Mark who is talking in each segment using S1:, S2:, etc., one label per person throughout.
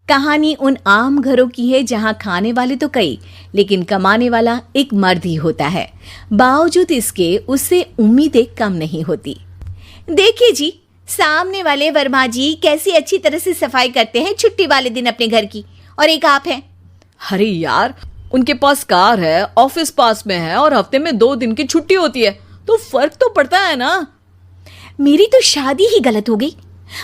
S1: कहानी उन आम घरों की है जहां खाने वाले तो कई, लेकिन कमाने वाला एक मर्द ही होता है। बावजूद इसके उससे उम्मीदें कम नहीं होती। देखिए जी, सामने वाले वर्मा जी कैसी अच्छी तरह से सफाई करते हैं छुट्टी वाले दिन अपने घर की, और एक आप हैं।
S2: अरे यार, उनके पास कार है, ऑफिस पास में है और हफ्ते में 2 दिन की छुट्टी होती है, तो फर्क तो पड़ता है ना।
S1: मेरी तो शादी ही गलत हो गई।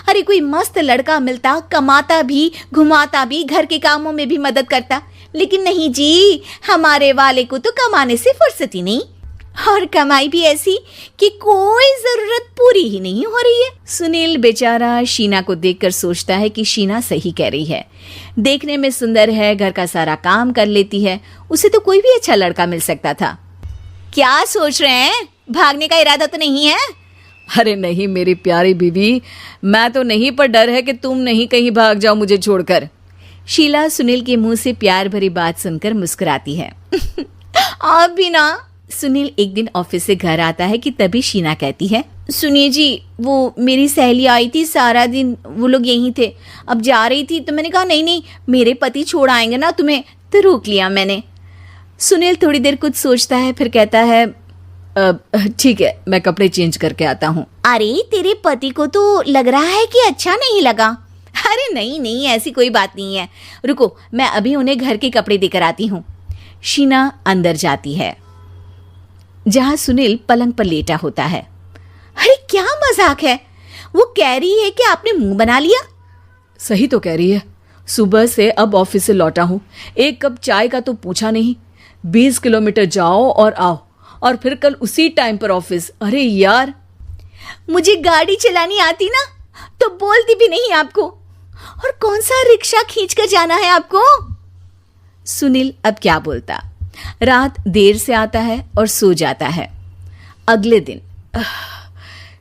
S1: अरे कोई मस्त लड़का मिलता, कमाता भी, घुमाता भी, घर के कामों में भी मदद करता, लेकिन नहीं जी, हमारे वाले को तो कमाने से फुर्सत ही नहीं, और कमाई भी ऐसी कि कोई जरूरत पूरी ही नहीं हो रही है। सुनील बेचारा शीना को देखकर सोचता है कि शीना सही कह रही है। देखने में सुंदर है, घर का सारा काम कर लेती है, उसे तो कोई भी अच्छा लड़का मिल सकता था। क्या सोच रहे हैं? भागने का इरादा तो नहीं है?
S2: अरे नहीं मेरी प्यारी बीवी, मैं तो नहीं, पर डर है कि तुम नहीं कहीं भाग जाओ मुझे छोड़कर।
S1: शीला सुनील के मुंह से प्यार भरी बात सुनकर मुस्कुराती है। आप भी ना। सुनील एक दिन ऑफिस से घर आता है कि तभी शीना कहती है, सुनिए जी, वो मेरी सहेली आई थी, सारा दिन वो लोग यहीं थे, अब जा रही थी तो मैंने कहा नहीं नहीं, मेरे पति छोड़ आएंगे ना तुम्हें, तो रोक लिया मैंने। सुनील थोड़ी देर कुछ सोचता है, फिर कहता है,
S2: ठीक है, मैं कपड़े चेंज करके आता हूँ।
S1: अरे तेरे पति को तो लग रहा है कि अच्छा नहीं लगा। अरे नहीं नहीं, ऐसी कोई बात नहीं है, रुको मैं अभी उन्हें घर के कपड़े देकर आती हूँ। शीना अंदर जाती है जहां सुनील पलंग पर लेटा होता है। अरे क्या मजाक है, वो कह रही है कि आपने मुंह बना लिया।
S2: सही तो कह रही है, सुबह से अब ऑफिस से लौटा हूँ, एक कप चाय का तो पूछा नहीं, 20 किलोमीटर जाओ और आओ, और फिर कल उसी टाइम पर ऑफिस। अरे यार,
S1: मुझे गाड़ी चलानी आती ना तो बोलती भी नहीं आपको, और कौन सा रिक्शा खींच कर जाना है आपको। सुनील अब क्या बोलता। रात देर से आता है और सो जाता है। अगले दिन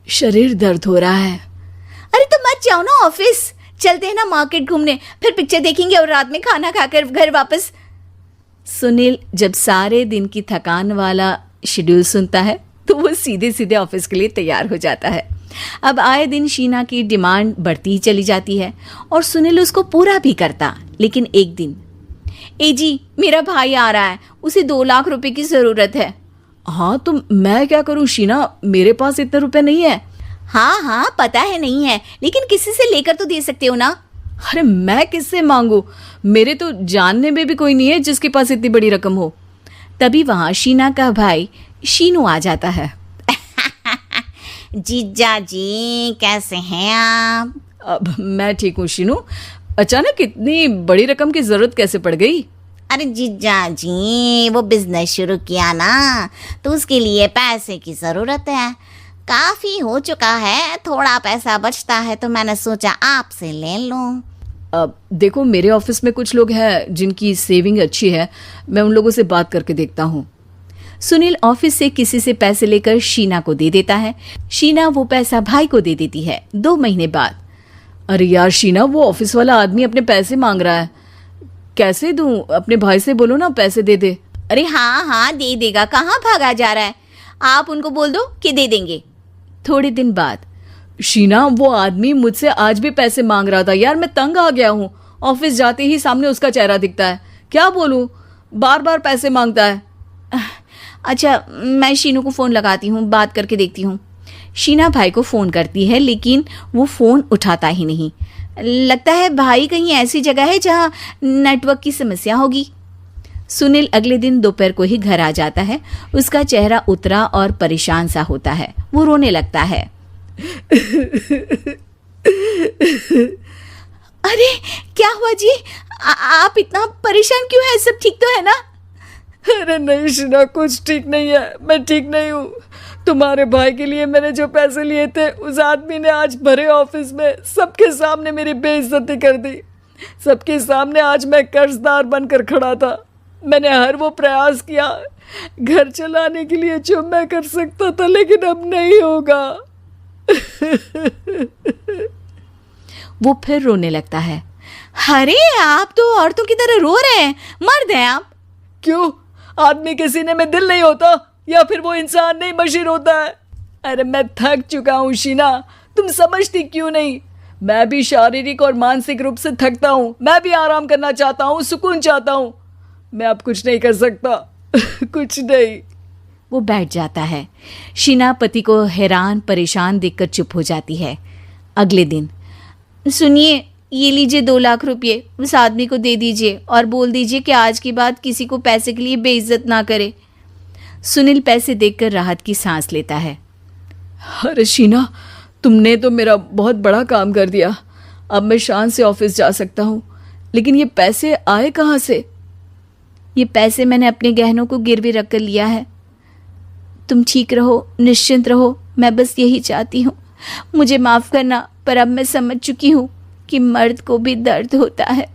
S2: शरीर दर्द हो रहा है।
S1: अरे तो मत जाओ ना ऑफिस, चलते हैं ना मार्केट घूमने, फिर पिक्चर देखेंगे और रात में खाना खाकर घर वापस। सुनील जब सारे दिन की थकान वाला शेड्यूल सुनता है तो वो सीधे सीधे ऑफिस के लिए तैयार हो जाता है। अब आए दिन शीना की डिमांड बढ़ती ही चली जाती है और सुनील उसको पूरा भी करता। लेकिन एक दिन, ए जी मेरा भाई आ रहा है, उसे 2 लाख रुपए की जरूरत है।
S2: हाँ तो मैं क्या करूं शीना, मेरे पास इतने रुपए नहीं है।
S1: हाँ हाँ पता है नहीं है, लेकिन किसी से लेकर तो दे सकते हो ना।
S2: अरे मैं किससे मांगू, मेरे तो जानने में भी कोई नहीं है जिसके पास इतनी बड़ी रकम हो।
S1: तभी वहां शीना का भाई शीनू आ जाता है। जीजा जी कैसे हैं आप?
S2: अब मैं ठीक हूँ शीनू, अचानक इतनी बड़ी रकम की जरूरत कैसे पड़ गई?
S1: अरे जीजा जी, वो बिजनेस शुरू किया ना, तो उसके लिए पैसे की जरूरत है, काफी हो चुका है, थोड़ा पैसा बचता है तो मैंने सोचा आपसे ले लूं।
S2: अब देखो, मेरे ऑफिस में कुछ लोग हैं जिनकी सेविंग अच्छी है, मैं उन लोगों से बात करके देखता हूँ।
S1: सुनील ऑफिस से किसी से पैसे लेकर शीना को दे देता है। शीना वो पैसा भाई को दे देती है 2 महीने बाद।
S2: अरे यार शीना, वो ऑफिस वाला आदमी अपने पैसे मांग रहा है, कैसे दूं? अपने भाई से बोलो ना पैसे दे दे।
S1: अरे हाँ हाँ दे देगा, कहाँ भागा जा रहा है, आप उनको बोल दो कि दे देंगे। थोड़े दिन बाद,
S2: शीना वो आदमी मुझसे आज भी पैसे मांग रहा था यार, मैं तंग आ गया हूँ, ऑफिस जाते ही सामने उसका चेहरा दिखता है, क्या बोलूं, बार बार पैसे मांगता है।
S1: अच्छा मैं शीनू को फ़ोन लगाती हूँ, बात करके देखती हूँ। शीना भाई को फ़ोन करती है लेकिन वो फ़ोन उठाता ही नहीं। लगता है भाई कहीं ऐसी जगह है जहाँ नेटवर्क की समस्या होगी। सुनील अगले दिन दोपहर को ही घर आ जाता है। उसका चेहरा उतरा और परेशान सा होता है, वो रोने लगता है। अरे क्या हुआ जी, आप इतना परेशान क्यों हैं? सब ठीक तो है ना?
S2: अरे नहीं शीना, कुछ ठीक नहीं है, मैं ठीक नहीं हूँ। तुम्हारे भाई के लिए मैंने जो पैसे लिए थे, उस आदमी ने आज भरे ऑफिस में सबके सामने मेरी बेइज्जती कर दी। सबके सामने आज मैं कर्जदार बनकर खड़ा था। मैंने हर वो प्रयास किया घर चलाने के लिए जो मैं कर सकता था, लेकिन अब नहीं होगा।
S1: वो फिर रोने लगता है। अरे आप तो औरतों की तरह रो रहे हैं, मर्द हैं आप।
S2: क्यों, आदमी के सीने में दिल नहीं होता, या फिर वो इंसान नहीं मशीन होता है? अरे मैं थक चुका हूँ शीना, तुम समझती क्यों नहीं? मैं भी शारीरिक और मानसिक रूप से थकता हूँ, मैं भी आराम करना चाहता हूँ, सुकून चाहता हूँ। मैं अब कुछ नहीं कर सकता। कुछ नहीं।
S1: वो बैठ जाता है। शीना पति को हैरान परेशान देखकर चुप हो जाती है। अगले दिन, सुनिए, ये लीजिए 2 लाख रुपये, उस आदमी को दे दीजिए और बोल दीजिए कि आज के बाद किसी को पैसे के लिए बेइज्जत ना करे। सुनील पैसे देखकर राहत की सांस लेता है।
S2: अरे शीना, तुमने तो मेरा बहुत बड़ा काम कर दिया। अब मैं शान से ऑफिस जा सकता हूँ, लेकिन ये पैसे आए कहाँ से?
S1: ये पैसे मैंने अपने गहनों को गिरवी रख कर लिया है। तुम ठीक रहो, निश्चिंत रहो, मैं बस यही चाहती हूँ। मुझे माफ़ करना, पर अब मैं समझ चुकी हूँ कि मर्द को भी दर्द होता है।